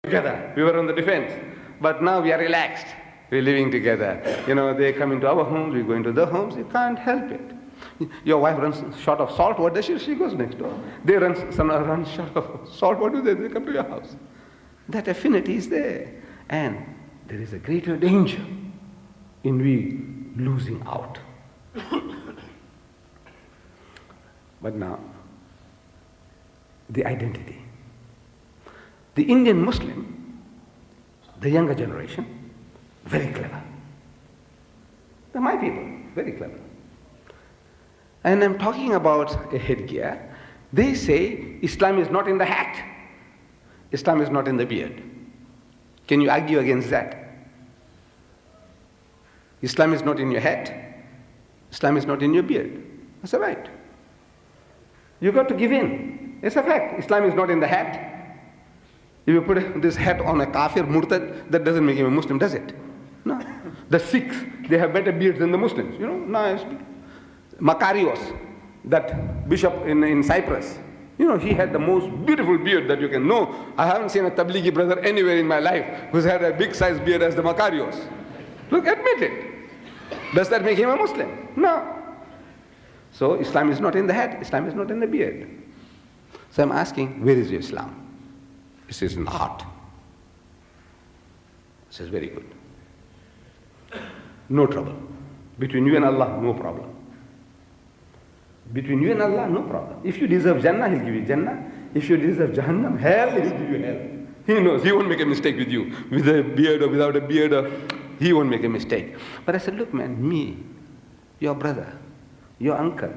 together. We were on the defense. But now we are relaxed. We're living together. They come into our homes, we go into their homes. You can't help it. Your wife runs short of salt. What does she? She goes next door. They run short of salt. What do they? They come to your house. That affinity is there. And there is a greater danger in we losing out. But now, the identity. The Indian Muslim, the younger generation, very clever. They're my people, very clever. And I'm talking about a headgear. They say Islam is not in the hat. Islam is not in the beard. Can you argue against that? Islam is not in your hat. Islam is not in your beard. That's a right. You've got to give in. It's a fact. Islam is not in the hat. If you put this hat on a kafir, murtad, that doesn't make him a Muslim, does it? No. The Sikhs, they have better beards than the Muslims. Nice. Makarios, that bishop in Cyprus, he had the most beautiful beard that you can know. I haven't seen a Tablighi brother anywhere in my life who's had a big size beard as the Makarios. Look, admit it. Does that make him a Muslim? No. So Islam is not in the hat, Islam is not in the beard. So I'm asking, where is your Islam? It says in the heart. It says very good. No trouble. Between you and Allah, no problem. Between you and Allah, no problem. If you deserve Jannah, He'll give you Jannah. If you deserve Jahannam, hell, He'll give you hell. He knows, He won't make a mistake with you. With a beard or without a beard, He won't make a mistake. But I said, look man, me, your brother, your uncle,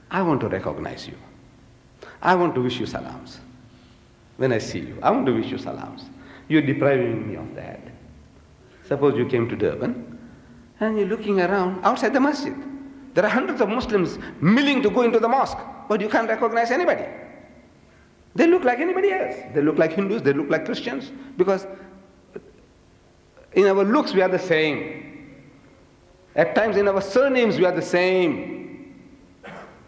I want to recognize you. I want to wish you salams. When I see you, I want to wish you salams. You're depriving me of that. Suppose you came to Durban and you're looking around outside the masjid. There are hundreds of Muslims milling to go into the mosque, but you can't recognize anybody. They look like anybody else. They look like Hindus, they look like Christians, because in our looks we are the same. At times in our surnames we are the same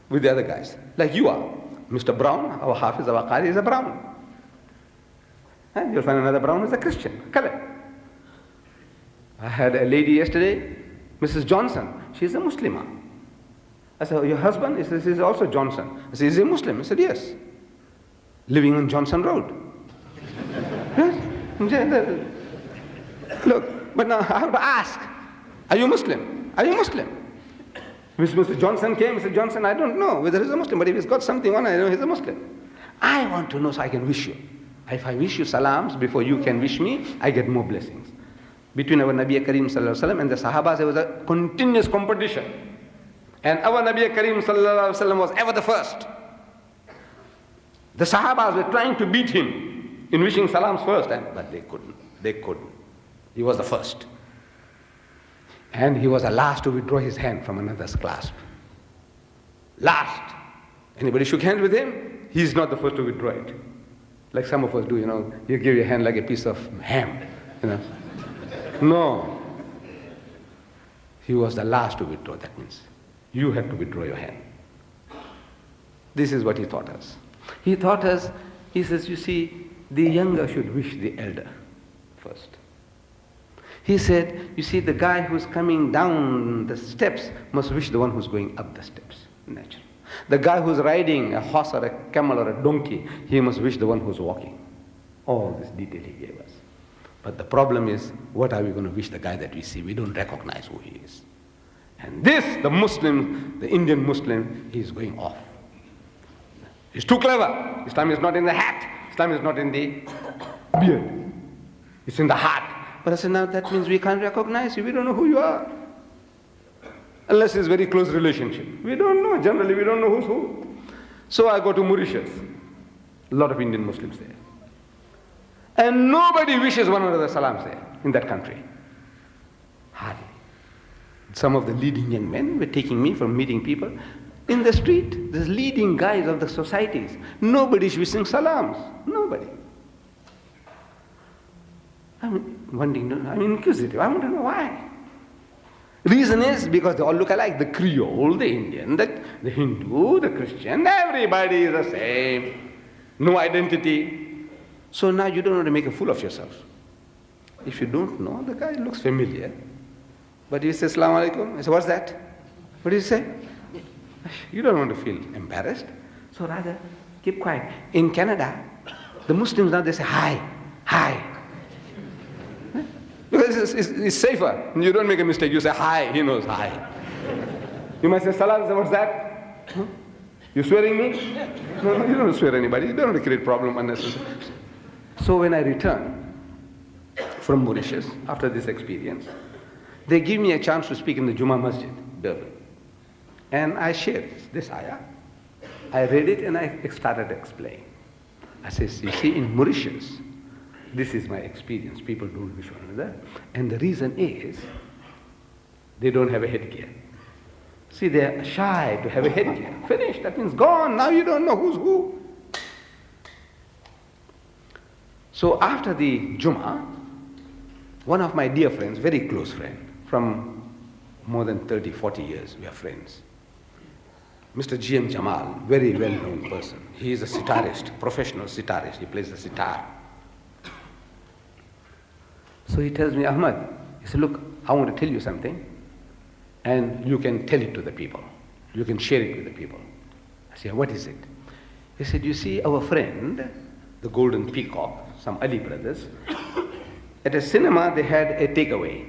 with the other guys. Like you are. Mr. Brown, our Hafiz, our Qari is a Brown. And you'll find another Brown is a Christian, color. I had a lady yesterday, Mrs. Johnson. She's a Muslimah. I said, your husband? He says, he's also Johnson. I said, is he a Muslim? I said, yes. Living on Johnson Road. Yes. Look, but now I have to ask, are you Muslim? Are you Muslim? Mr. Johnson came, Mr. Johnson, I don't know whether he's a Muslim, but if he's got something on, I know he's a Muslim. I want to know so I can wish you. If I wish you salams before you can wish me, I get more blessings. Between our Nabi Kareem Sallallahu Alaihi Wasallam and the Sahabas, there was a continuous competition. And our Nabi Kareem Sallallahu Alaihi Wasallam was ever the first. The Sahabas were trying to beat him in wishing salams first, but they couldn't. They couldn't. He was the first. And he was the last to withdraw his hand from another's clasp. Last. Anybody shook hands with him? He's not the first to withdraw it. Like some of us do, you give your hand like a piece of ham, No. He was the last to withdraw. That means you had to withdraw your hand. This is what he taught us. He taught us, he says, you see, the younger should wish the elder first. He said, you see, the guy who's coming down the steps must wish the one who's going up the steps. Natural. The guy who's riding a horse or a camel or a donkey, he must wish the one who's walking. All this detail he gave us. But the problem is, what are we going to wish the guy that we see? We don't recognize who he is. And this, the Muslim, the Indian Muslim, he is going off. He's too clever. Islam is not in the hat. Islam is not in the beard. It's in the heart. But I said, now that means we can't recognize you. We don't know who you are. Unless it's very close relationship. We don't know. Generally, we don't know who's who. So I go to Mauritius. A lot of Indian Muslims there. And nobody wishes one another salams there, in that country. Hardly. Some of the leading young men were taking me from meeting people. In the street, the leading guys of the societies, nobody's wishing salams. Nobody. I'm wondering, I'm inquisitive. I want to know why. Reason is because they all look alike. The Creole, the Indian, the Hindu, the Christian, everybody is the same. No identity. So now you don't want to make a fool of yourself. If you don't know, the guy looks familiar. But he says, Assalamu alaikum. I say, what's that? What did he say? You don't want to feel embarrassed. So rather, keep quiet. In Canada, the Muslims now, they say, hi, hi. Because it's safer. You don't make a mistake. You say, hi, he knows, hi. You might say, salam, what's that? Huh? You swearing me? No, you don't swear anybody. You don't want to create problem unnecessarily. So when I return from Mauritius, after this experience, they give me a chance to speak in the Jummah Masjid, Durban. And I shared this ayah. I read it and I started to explain. I says, you see, in Mauritius, this is my experience. People don't wish one another. And the reason is, they don't have a headgear. See, they're shy to have a headgear. Finished. That means gone. Now you don't know who's who. So after the Jummah, one of my dear friends, very close friend, from more than 30, 40 years, we are friends. Mr. G.M. Jamal, very well-known person. He is a sitarist, professional sitarist. He plays the sitar. So he tells me, Ahmed, he said, look, I want to tell you something, and you can tell it to the people. You can share it with the people. I said, what is it? He said, you see, our friend, the Golden Peacock, some Ali brothers, at a cinema they had a takeaway.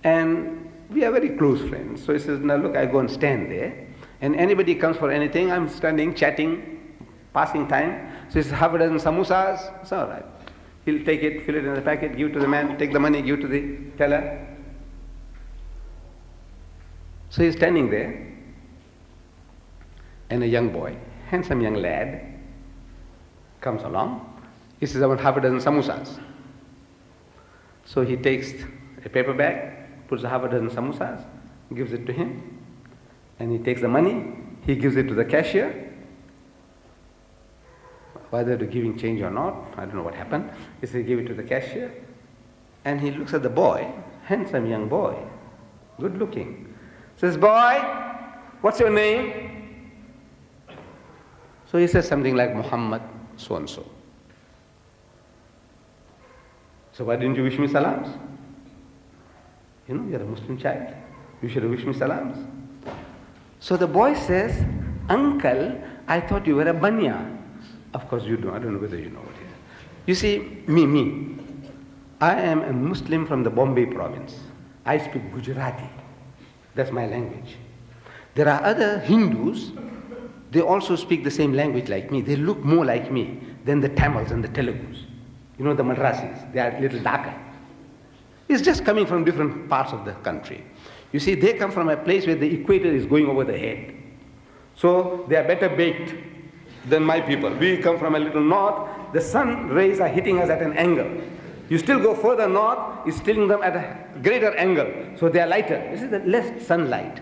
And we are very close friends. So he says, now look, I go and stand there, and anybody comes for anything, I'm standing, chatting, passing time. So he says, half a dozen samosas, it's all right. He'll take it, fill it in the packet, give it to the man, take the money, give it to the teller. So he's standing there, and a young boy, handsome young lad, comes along. He says, I want half a dozen samosas. So he takes a paper bag, puts a half a dozen samosas, gives it to him, and he takes the money, he gives it to the cashier. Whether to giving change or not, I don't know what happened. He said, give it to the cashier, and he looks at the boy, handsome young boy, good looking. Says, boy, what's your name? So he says something like Muhammad so-and-so. So why didn't you wish me salams? You know, you're a Muslim child. You should have wished me salams. So the boy says, uncle, I thought you were a banya. Of course you don't. I don't know whether you know what it is. You see, me. I am a Muslim from the Bombay province. I speak Gujarati. That's my language. There are other Hindus, they also speak the same language like me. They look more like me than the Tamils and the Telugus. You know, the Madrasis, they are a little darker. It's just coming from different parts of the country. You see, they come from a place where the equator is going over the head. So they are better baked than my people. We come from a little north, the sun rays are hitting us at an angle. You still go further north, it's hitting them at a greater angle. So they are lighter. This is the less sunlight.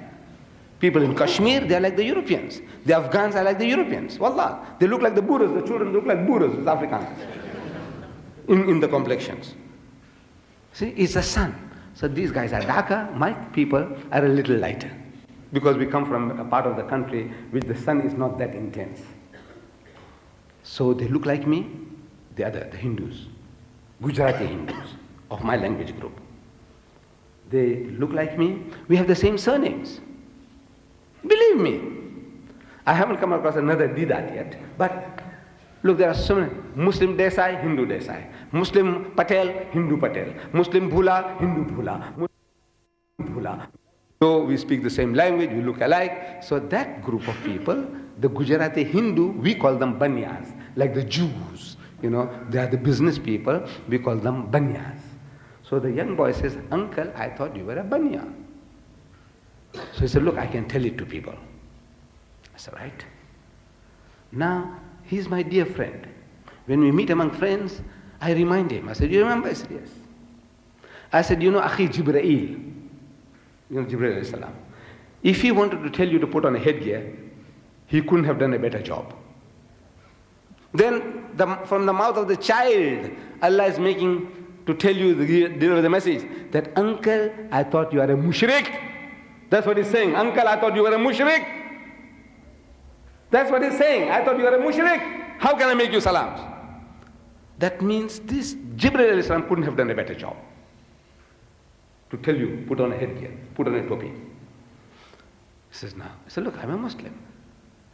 People in Kashmir, they are like the Europeans. The Afghans are like the Europeans. Wallah, they look like the Buddhas. The children look like Buddhas, the Africans, in the complexions. See, it's the sun. So these guys are darker, my people are a little lighter. Because we come from a part of the country which the sun is not that intense. So they look like me, the Hindus, Gujarati Hindus of my language group. They look like me. We have the same surnames. Believe me. I haven't come across another Deedat yet, but look, there are so many. Muslim Desai, Hindu Desai. Muslim Patel, Hindu Patel. Muslim Bhula, Hindu Bhula. Muslim Bhula. So we speak the same language, we look alike. So that group of people, the Gujarati Hindu, we call them Banyas, like the Jews. You know, they are the business people, we call them Banyas. So the young boy says, uncle, I thought you were a Banya. So he said, look, I can tell it to people. I said, right. Now, he's my dear friend. When we meet among friends, I remind him. I said, you remember? I said, yes. I said, you know, Akhi Jibreel, you know, Jibreel alayhi salam. If he wanted to tell you to put on a headgear, he couldn't have done a better job. Then, from the mouth of the child, Allah is making to tell you, deliver the message, that uncle, I thought you are a mushrik. That's what he's saying. Uncle, I thought you were a mushrik. That's what he's saying. I thought you were a mushrik. How can I make you salams? That means this Jibreel alayhi salam couldn't have done a better job to tell you, put on a headgear, put on a topi. He says, no. He said, look, I'm a Muslim.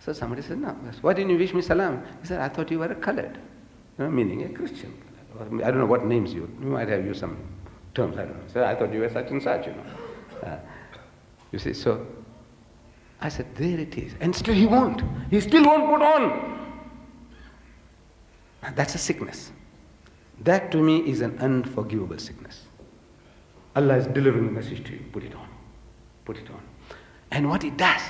So somebody said, no. Why didn't you wish me salam? He said, I thought you were a colored, meaning a Christian. I don't know what names you might have used some terms, I don't know. So I thought you were such and such, you see, so I said, there it is. And still he won't. He still won't put on. That's a sickness. That to me is an unforgivable sickness. Allah is delivering a message to you. Put it on. Put it on. And what it does,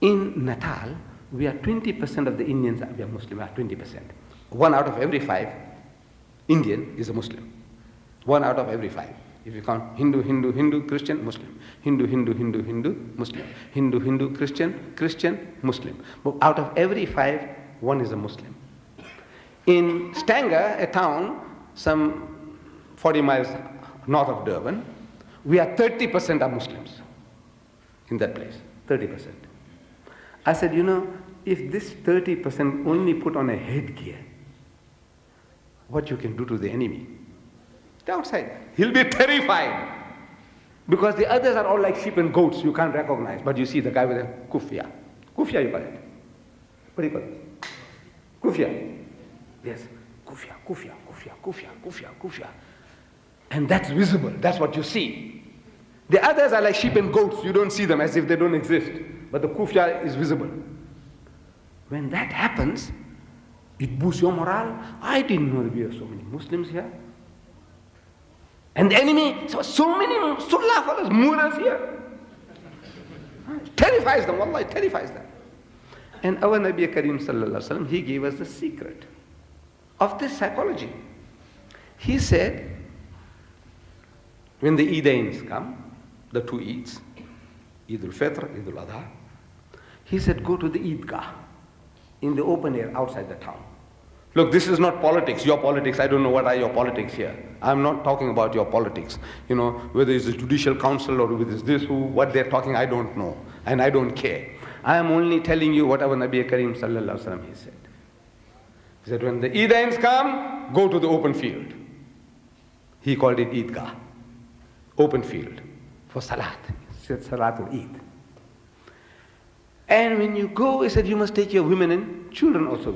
in Natal, we are 20% of the Indians, we are Muslim, we are 20%. 1 out of every 5 Indian is a Muslim. 1 out of every 5. If you count Hindu, Hindu, Hindu, Christian, Muslim. Hindu, Hindu, Hindu, Hindu, Muslim. Hindu, Hindu, Christian, Christian, Muslim. But out of every 5, 1 is a Muslim. In Stanger, a town some 40 miles north of Durban, we are 30% are Muslims in that place. 30%. I said, if this 30% only put on a headgear, what you can do to the enemy? The outside. He'll be terrified. Because the others are all like sheep and goats you can't recognize. But you see the guy with a kufia. Kufia you call it. What do you call it? Kufia. Yes. Kufia, kufia, kufia, kufia, kufia, kufia. And that's visible. That's what you see. The others are like sheep and goats. You don't see them as if they don't exist. But the kufia is visible. When that happens, it boosts your morale. I didn't know that we have so many Muslims here. And the enemy, so many Sunnah followers, Muras here. It terrifies them, wallah, it terrifies them. And our Nabi Kareem sallallahu alaihi wasallam, he gave us the secret of this psychology. He said, when the Eidains come, the 2 Eids, Eid al-Fitr, Eid al-Adha, he said, go to the Eidgah, in the open air outside the town. Look, this is not politics, your politics. I don't know what are your politics here. I'm not talking about your politics. Whether it's the judicial council or whether it's this, what they're talking, I don't know. And I don't care. I am only telling you what our Nabi Kareem sallallahu alaihi wasallam he said. He said, when the Eidains come, go to the open field. He called it Eidgah. Open field for Salat. He said Salatul Eid. And when you go, he said, you must take your women and children also.